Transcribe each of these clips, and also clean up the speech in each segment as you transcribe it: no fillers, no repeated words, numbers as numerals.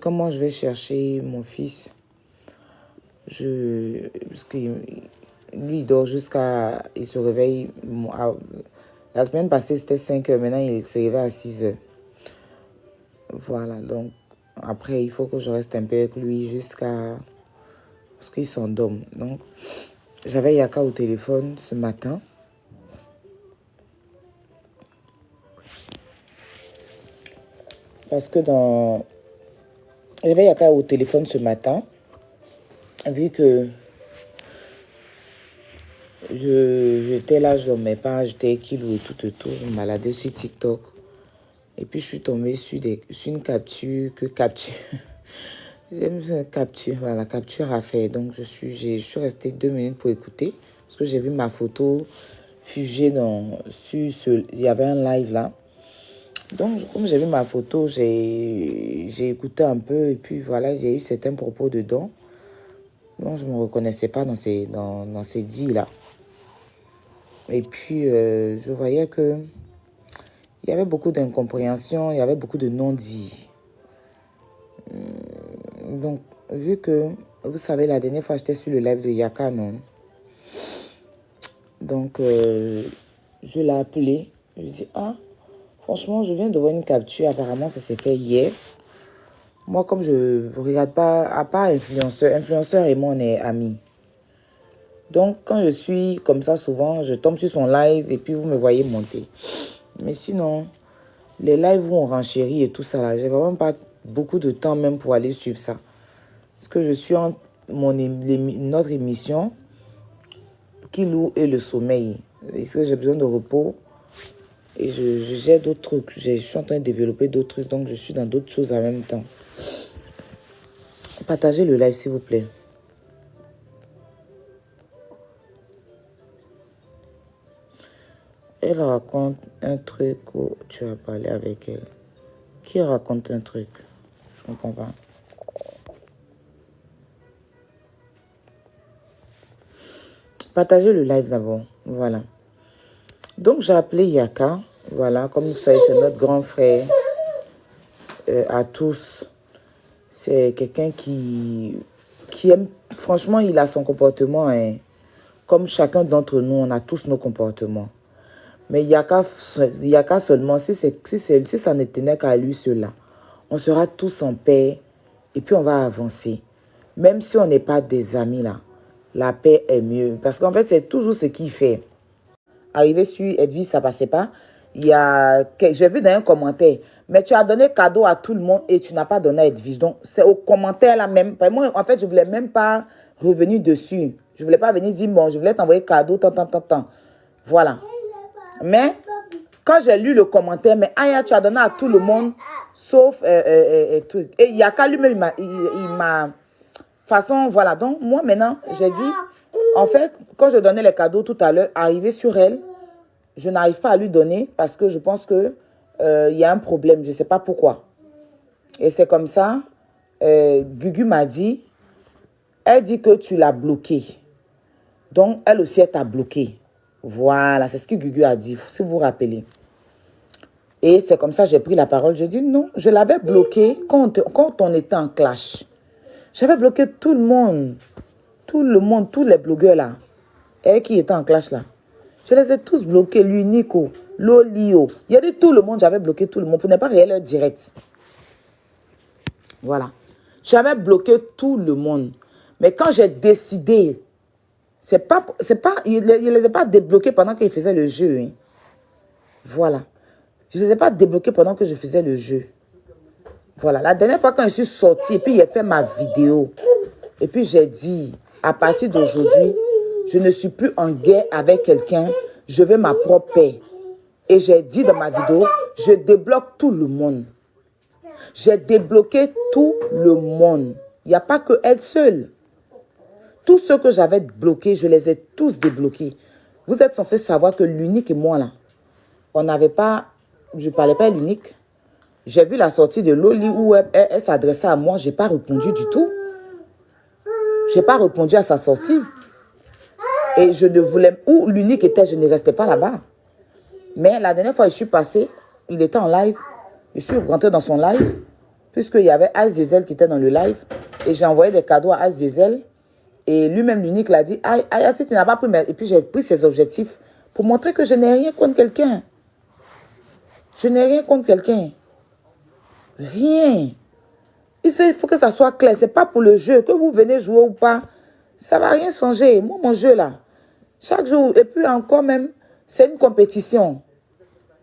Comment je vais chercher mon fils? Parce que lui, il dort jusqu'à... Il se réveille... La semaine passée, c'était 5 heures. Maintenant, il se réveille à 6 heures. Voilà, donc... Après, il faut que je reste un peu avec lui jusqu'à... Parce qu'il s'endorme. Donc, j'avais Yaka au téléphone ce matin. Parce que dans... J'avais Yaka au téléphone ce matin. Vu que... J'étais là, je dormais pas, j'étais kilo et tout, je me baladais sur TikTok. Et puis je suis tombée sur une capture j'aime une capture, voilà, capture à faire. Donc je suis restée 2 minutes pour écouter. Parce que j'ai vu ma photo figée il y avait un live là. Donc comme j'ai vu ma photo, j'ai écouté un peu et puis voilà, j'ai eu certains propos dedans. Donc je ne me reconnaissais pas dans ces dits là. Et puis, je voyais que il y avait beaucoup d'incompréhension, il y avait beaucoup de non-dits. Donc, vu que, vous savez, la dernière fois, j'étais sur le live de Yaka, non? Donc, je l'ai appelé. Je lui ai dit, ah, franchement, je viens de voir une capture. Apparemment, ça s'est fait hier. Moi, comme je ne regarde pas, à part influenceur et moi, on est amis. Donc, quand je suis comme ça, souvent, je tombe sur son live et puis vous me voyez monter. Mais sinon, les lives où on renchérit et tout ça, là, j'ai vraiment pas beaucoup de temps même pour aller suivre ça. Parce que je suis en notre émission, Kilou et le sommeil. Est-ce que j'ai besoin de repos? Et j'ai d'autres trucs. Je suis en train de développer d'autres trucs, donc je suis dans d'autres choses en même temps. Partagez le live, s'il vous plaît. Elle raconte un truc où tu as parlé avec elle. Qui raconte un truc? Je comprends pas. Partagez le live d'abord. Voilà. Donc, j'ai appelé Yaka. Voilà, comme vous savez, c'est notre grand frère à tous. C'est quelqu'un qui aime... Franchement, il a son comportement. Hein. Comme chacun d'entre nous, on a tous nos comportements. Mais Yaka seulement, si ça ne tenait qu'à lui seul, on sera tous en paix et puis on va avancer. Même si on n'est pas des amis, là, la paix est mieux. Parce qu'en fait, c'est toujours ce qu'il fait. Arrivé sur Edwige, ça ne passait pas. J'ai vu dans un commentaire, mais tu as donné cadeau à tout le monde et tu n'as pas donné à Edwige. Donc, c'est au commentaire là même. Moi, en fait, je ne voulais même pas revenir dessus. Je ne voulais pas venir dire, bon, je voulais t'envoyer cadeau, tant. Voilà. Mais, quand j'ai lu le commentaire, mais Aya, tu as donné à tout le monde, sauf truc. Et Yaka lui-même, il m'a... Façon, voilà. Donc, moi, maintenant, j'ai dit, en fait, quand je donnais les cadeaux tout à l'heure, arrivé sur elle, je n'arrive pas à lui donner parce que je pense que y a un problème. Je ne sais pas pourquoi. Et c'est comme ça, Gugu m'a dit, elle dit que tu l'as bloqué. Donc, elle aussi, elle t'a bloqué. Voilà, c'est ce que Gugu a dit, si vous vous rappelez. Et c'est comme ça, j'ai pris la parole. J'ai dit non, je l'avais bloqué quand on était en clash. J'avais bloqué tout le monde, tous les blogueurs là, et qui étaient en clash là. Je les ai tous bloqués, lui, Nico, Lolio. Il y a dit tout le monde, j'avais bloqué tout le monde pour ne pas regarder leur direct. Voilà. J'avais bloqué tout le monde. Mais quand j'ai décidé, il ne les a pas débloqués pendant qu'ils faisaient le jeu. Hein. Voilà. Je ne les ai pas débloqués pendant que je faisais le jeu. Voilà. La dernière fois quand je suis sortie, et puis il a fait ma vidéo. Et puis j'ai dit, à partir d'aujourd'hui, je ne suis plus en guerre avec quelqu'un. Je veux ma propre paix. Et j'ai dit dans ma vidéo, je débloque tout le monde. J'ai débloqué tout le monde. Il n'y a pas que elle seule. Tous ceux que j'avais bloqués, je les ai tous débloqués. Vous êtes censé savoir que l'unique et moi, là, on n'avait pas... Je ne parlais pas à l'unique. J'ai vu la sortie de Loli où elle s'adressait à moi. Je n'ai pas répondu du tout. Je n'ai pas répondu à sa sortie. Et je ne voulais... Où l'unique était, je ne restais pas là-bas. Mais la dernière fois, je suis passée, il était en live. Je suis rentrée dans son live. puisqu'il y avait Azizel qui était dans le live, et j'ai envoyé des cadeaux à Azizel, et lui-même, l'unique, l'a dit, Aya, si tu n'as pas pris, et puis j'ai pris ses objectifs pour montrer que je n'ai rien contre quelqu'un. Je n'ai rien contre quelqu'un. Rien. Il faut que ça soit clair. Ce n'est pas pour le jeu. Que vous venez jouer ou pas, ça ne va rien changer. Moi, mon jeu, là, chaque jour, et puis encore même, c'est une compétition.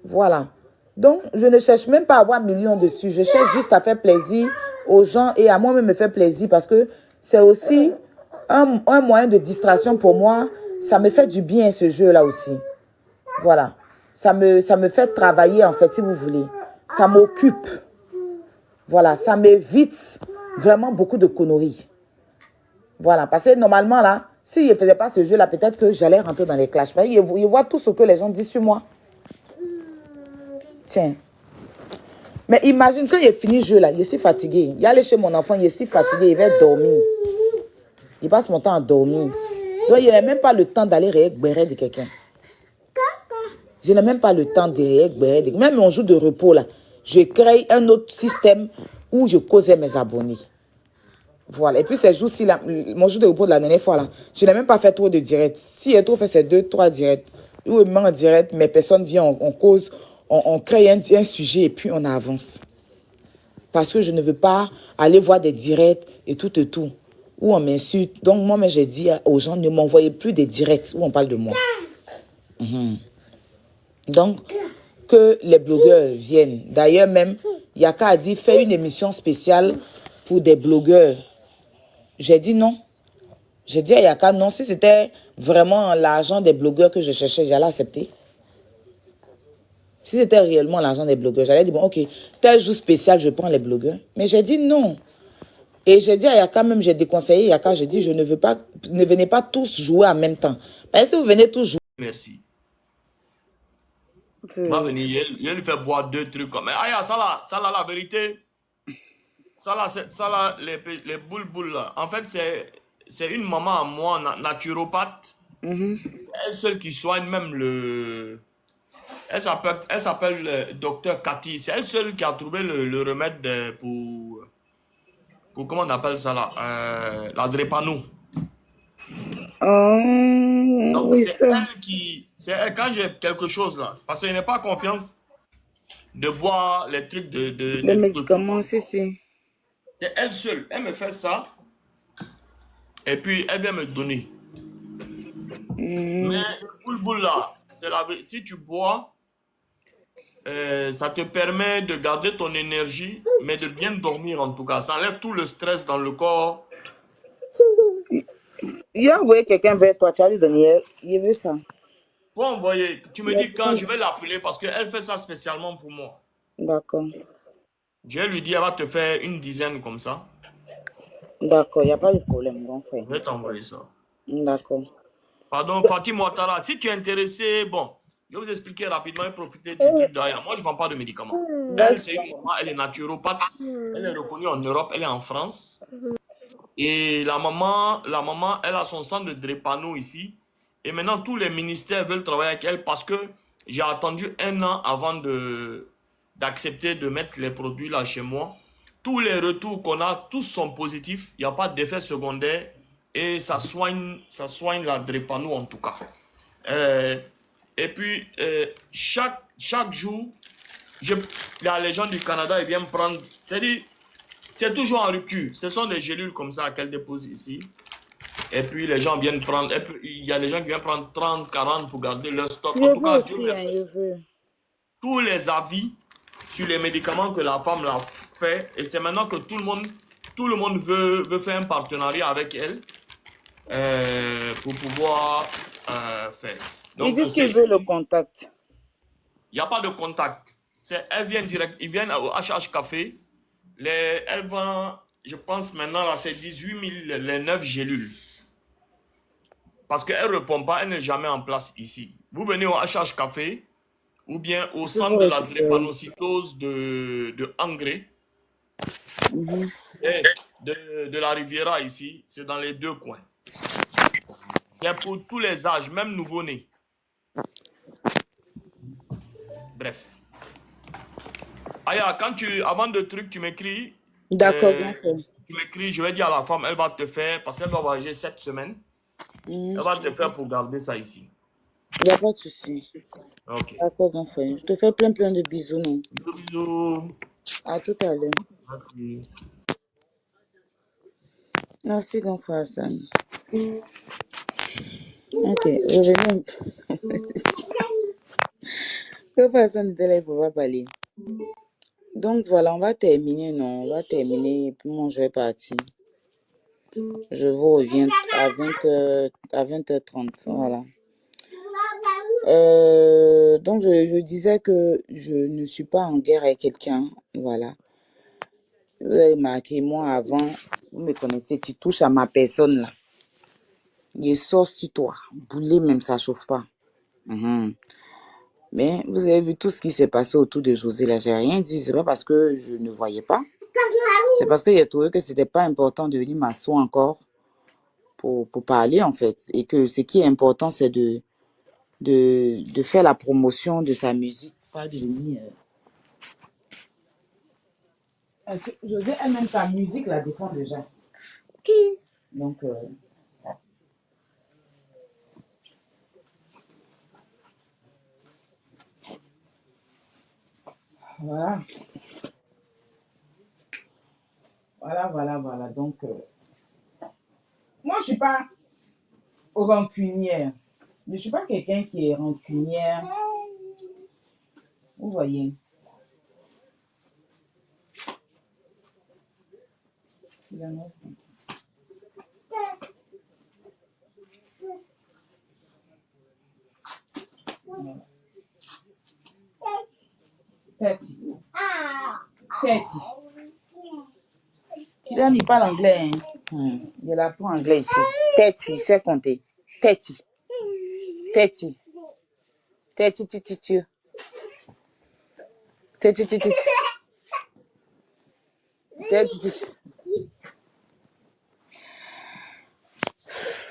Voilà. Donc, je ne cherche même pas à avoir millions dessus. Je cherche juste à faire plaisir aux gens et à moi-même me faire plaisir parce que c'est aussi un moyen de distraction pour moi. Ça me fait du bien, ce jeu-là aussi. Voilà. Ça me fait travailler, en fait, si vous voulez. Ça m'occupe. Voilà. Ça m'évite vraiment beaucoup de conneries. Voilà. Parce que normalement, là, si je ne faisais pas ce jeu-là, peut-être que j'allais rentrer dans les clashs. Ils voient tout ce que les gens disent sur moi. Tiens. Mais imagine, quand il finit le jeu, là, il est si fatigué. Il allait chez mon enfant, il est si fatigué, il va dormir. Il passe mon temps à dormir. Donc, il n'a même pas le temps d'aller rééquilibrer de quelqu'un. Je n'ai même pas le temps de rééquilibrer. Même mon jour de repos, là, je crée un autre système où je causais mes abonnés. Voilà. Et puis, ces jours-ci, mon jour de repos de la dernière fois, là, je n'ai même pas fait trop de directs. Si j'ai trop fait ces 2-3 directs, où il en direct, mes personnes viennent, on cause, on crée un sujet et puis on avance. Parce que je ne veux pas aller voir des directs et tout et tout, où on m'insulte. Donc, moi, j'ai dit aux gens, ne m'envoyez plus des directs où on parle de moi. Donc, que les blogueurs viennent. D'ailleurs, même, Yaka a dit, fais une émission spéciale pour des blogueurs. J'ai dit non. J'ai dit à Yaka, non, si c'était vraiment l'argent des blogueurs que je cherchais, j'allais accepter. Si c'était réellement l'argent des blogueurs, j'allais dire, bon, ok, tel jour spécial, je prends les blogueurs. Mais j'ai dit non. Et j'ai dit à Yaka, même j'ai déconseillé Yaka, j'ai dit, je ne veux pas, ne venez pas tous jouer en même temps. Parce que si vous venez tous jouer... Merci. Il va venir, il lui fait boire 2 trucs comme... Mais aïe, ça là, la vérité, ça là, les boules là, en fait, c'est une maman à moi, naturopathe. C'est elle seule qui soigne même le... Elle s'appelle docteur Cathy. C'est elle seule qui a trouvé le remède pour comment on appelle ça là, la drépano. Donc oui, c'est ça. elle qui... C'est elle, quand j'ai quelque chose là, parce que je n'ai pas confiance de boire les trucs Les médicaments, si. C'est elle seule. Elle me fait ça. Et puis elle vient me donner. Mais le boule là, si tu bois, ça te permet de garder ton énergie, mais de bien dormir en tout cas. Ça enlève tout le stress dans le corps. Il a envoyé quelqu'un vers toi, tu as lui donné, il veut ça. Faut envoyer. Tu me dis quand je vais l'appeler parce qu'elle fait ça spécialement pour moi. D'accord. Je vais lui dire, elle va te faire une dizaine comme ça. D'accord, il n'y a pas de problème, mon frère. Je vais t'envoyer ça. D'accord. Pardon, Fatima Ouattara, si tu es intéressé, bon, je vais vous expliquer rapidement et profiter du truc derrière. Moi, je ne vends pas de médicaments. Elle, c'est une maman, elle est naturopathe. Elle est reconnue en Europe, elle est en France. Et la maman, elle a son centre de drépano ici. Et maintenant, tous les ministères veulent travailler avec elle parce que j'ai attendu 1 an avant d'accepter de mettre les produits là chez moi. Tous les retours qu'on a, tous sont positifs. Il n'y a pas d'effet secondaire. Et ça soigne la drépano en tout cas. Et puis, chaque jour, les gens du Canada, ils viennent prendre... C'est-à-dire, c'est toujours en rupture. Ce sont des gélules comme ça qu'elle dépose ici. Et puis, les gens viennent prendre... Et puis, il y a des gens qui viennent prendre 30, 40 pour garder leur stock. En tout cas, Dieu merci. Tous les avis sur les médicaments que la femme l'a fait. Et c'est maintenant que tout le monde veut faire un partenariat avec elle pour pouvoir faire. Donc, ils disent qu'ils veulent le contact. Il n'y a pas de contact. Elle vient direct. Ils viennent au HH Café. Elle vend, je pense maintenant, là, c'est 18 000 les 9 gélules. Parce qu'elle ne répond pas, elle n'est jamais en place ici. Vous venez au HH Café ou bien au centre de la drépanocytose de Angré. Et de la Riviera ici, c'est dans les 2 coins. C'est pour tous les âges, même nouveau-nés. Bref. Aya, avant de truc, tu m'écris, D'accord, grand frère. Tu m'écris, je vais dire à la femme, elle va te faire, parce qu'elle va voyager 7 semaines, elle va te faire pour garder ça ici. Il n'y a pas de souci. Ok. D'accord, grand frère. Je te fais plein de bisous, non? Bisous, bisous. À tout à l'heure. Merci. Merci, grand frère Hassan. Ok, revenons. Grand frère Hassan était là, il ne pouvait pas parler. Donc voilà, on va terminer, non? On va terminer. Puis moi, je vais partir. Je vous reviens à 20h30. Voilà. Donc, je disais que je ne suis pas en guerre avec quelqu'un. Voilà. Vous avez marqué, moi, avant, vous me connaissez, tu touches à ma personne, là. Il sort sur toi. Bouler, même, ça chauffe pas. Mais vous avez vu tout ce qui s'est passé autour de José, là. J'ai rien dit. C'est pas parce que je ne voyais pas. C'est parce que j'ai trouvé que c'était pas important de venir m'asseoir encore pour parler, en fait. Et que ce qui est important, c'est de faire la promotion de sa musique. Pas de venir. José elle-même, sa musique la défend déjà. Donc, voilà. Voilà. Donc, moi, je suis pas rancunière. Je suis pas quelqu'un qui est rancunière. Vous voyez. Il en reste un. Voilà. Tati. Il parle anglais. Hein. Il apprend anglais ici. Tati, il sait compter. Tati. Tati. Tati, tati, tati. Tati, tati. Tati.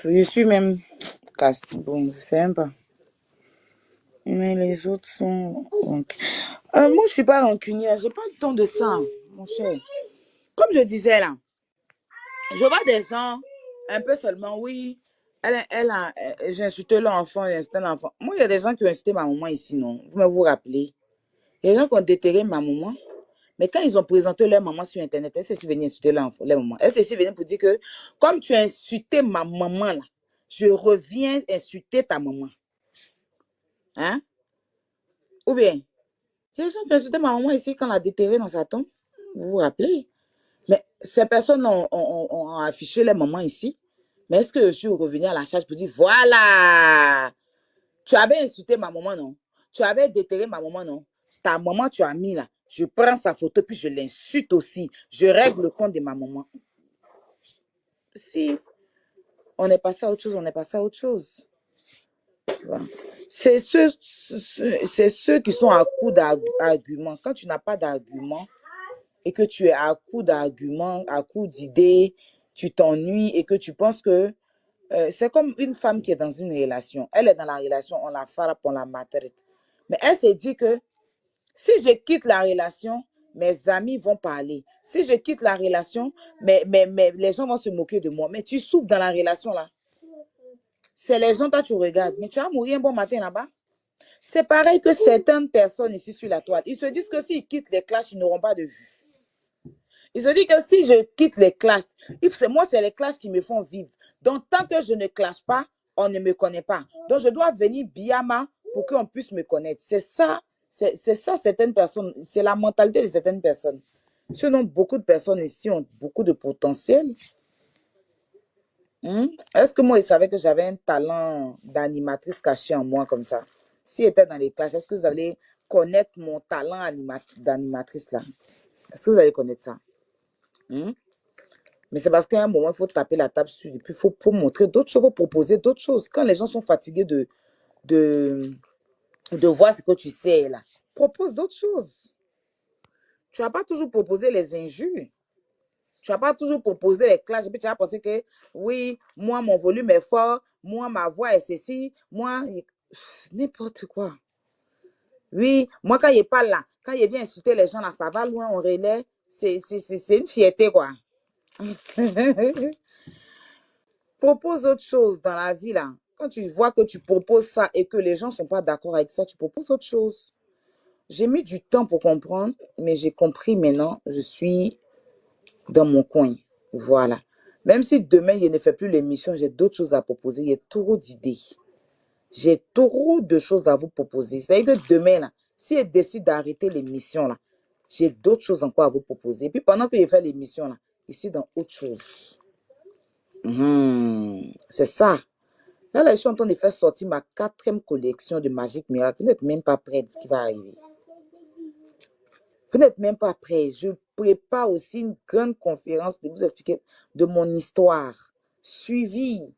Je suis même casse. Bon, je sais même pas. Mais les autres sont. Donc, moi, je suis pas rancunière. J'ai pas le temps de ça, mon cher. Comme je disais là, je vois des gens un peu seulement, oui. J'ai insulté l'enfant, j'ai insulté l'enfant. Moi, il y a des gens qui ont insulté ma maman ici, non? Vous rappelez? Il y a des gens qui ont déterré ma maman. Mais quand ils ont présenté leur maman sur Internet, elle s'est venue insulter leur maman. Elle s'est venue pour dire que, comme tu as insulté ma maman là, je reviens insulter ta maman. Hein? Ou bien, il y a des gens qui ont insulté ma maman ici quand elle a déterré dans sa tombe. Vous vous rappelez? Mais ces personnes ont affiché les mamans ici. Mais est-ce que je suis revenu à la charge pour dire, voilà, tu avais insulté ma maman, non? Tu avais déterré ma maman, non? Ta maman, tu as mis là. Je prends sa photo, puis je l'insulte aussi. Je règle le compte de ma maman. Si on est passé à autre chose, on est passé à autre chose. Voilà. C'est ceux qui sont à coup d'arguments. Quand tu n'as pas d'arguments et que tu es à coup d'arguments, à coup d'idées, tu t'ennuies et que tu penses que c'est comme une femme qui est dans une relation. Elle est dans la relation, on la frappe, on la maltraite. Mais elle s'est dit que si je quitte la relation, mes amis vont parler. Si je quitte la relation, mais les gens vont se moquer de moi. Mais tu souffres dans la relation là. C'est les gens, toi, tu regardes. Mais tu vas mourir un bon matin là-bas. C'est pareil que certaines personnes ici sur la toile. Ils se disent que s'ils quittent les clashs, ils n'auront pas de vue. Ils se disent que si je quitte les clashs, moi, c'est les clashs qui me font vivre. Donc, tant que je ne clash pas, on ne me connaît pas. Donc, je dois venir Biama pour qu'on puisse me connaître. C'est ça, certaines personnes. C'est la mentalité de certaines personnes. Sinon, beaucoup de personnes ici ont beaucoup de potentiel. Est-ce que moi, il savait que j'avais un talent d'animatrice caché en moi comme ça? S'il était dans les clashs, est-ce que vous allez connaître mon talent d'animatrice là? Est-ce que vous allez connaître ça? Mais c'est parce qu'à un moment, il faut taper la table sur. Et puis, il faut montrer d'autres choses, il faut proposer d'autres choses. Quand les gens sont fatigués de, de voir ce que tu sais là, propose d'autres choses. Tu vas pas toujours proposer les injures. Tu vas pas toujours proposer les clashs. Et puis, tu vas penser que, oui, moi, mon volume est fort. Moi, ma voix est ceci. Moi, n'importe quoi. Oui, moi, quand il parle là, quand il vient insulter les gens là, ça va loin, on relaie. C'est une fierté, quoi. Propose autre chose dans la vie, là. Quand tu vois que tu proposes ça et que les gens ne sont pas d'accord avec ça, tu proposes autre chose. J'ai mis du temps pour comprendre, mais j'ai compris maintenant. Je suis dans mon coin. Voilà. Même si demain, je ne fais plus l'émission, j'ai d'autres choses à proposer. Il y a trop d'idées. J'ai trop de choses à vous proposer. C'est-à-dire que demain, là, si elle décide d'arrêter l'émission, là, j'ai d'autres choses encore à vous proposer. Et puis pendant que je fais l'émission, là, ici dans autre chose. C'est ça. Là, je suis en train de faire sortir ma 4e collection de Magic Miracle. Vous n'êtes même pas prêts de ce qui va arriver. Vous n'êtes même pas prêts. Je prépare aussi une grande conférence de vous expliquer de mon histoire. Suivi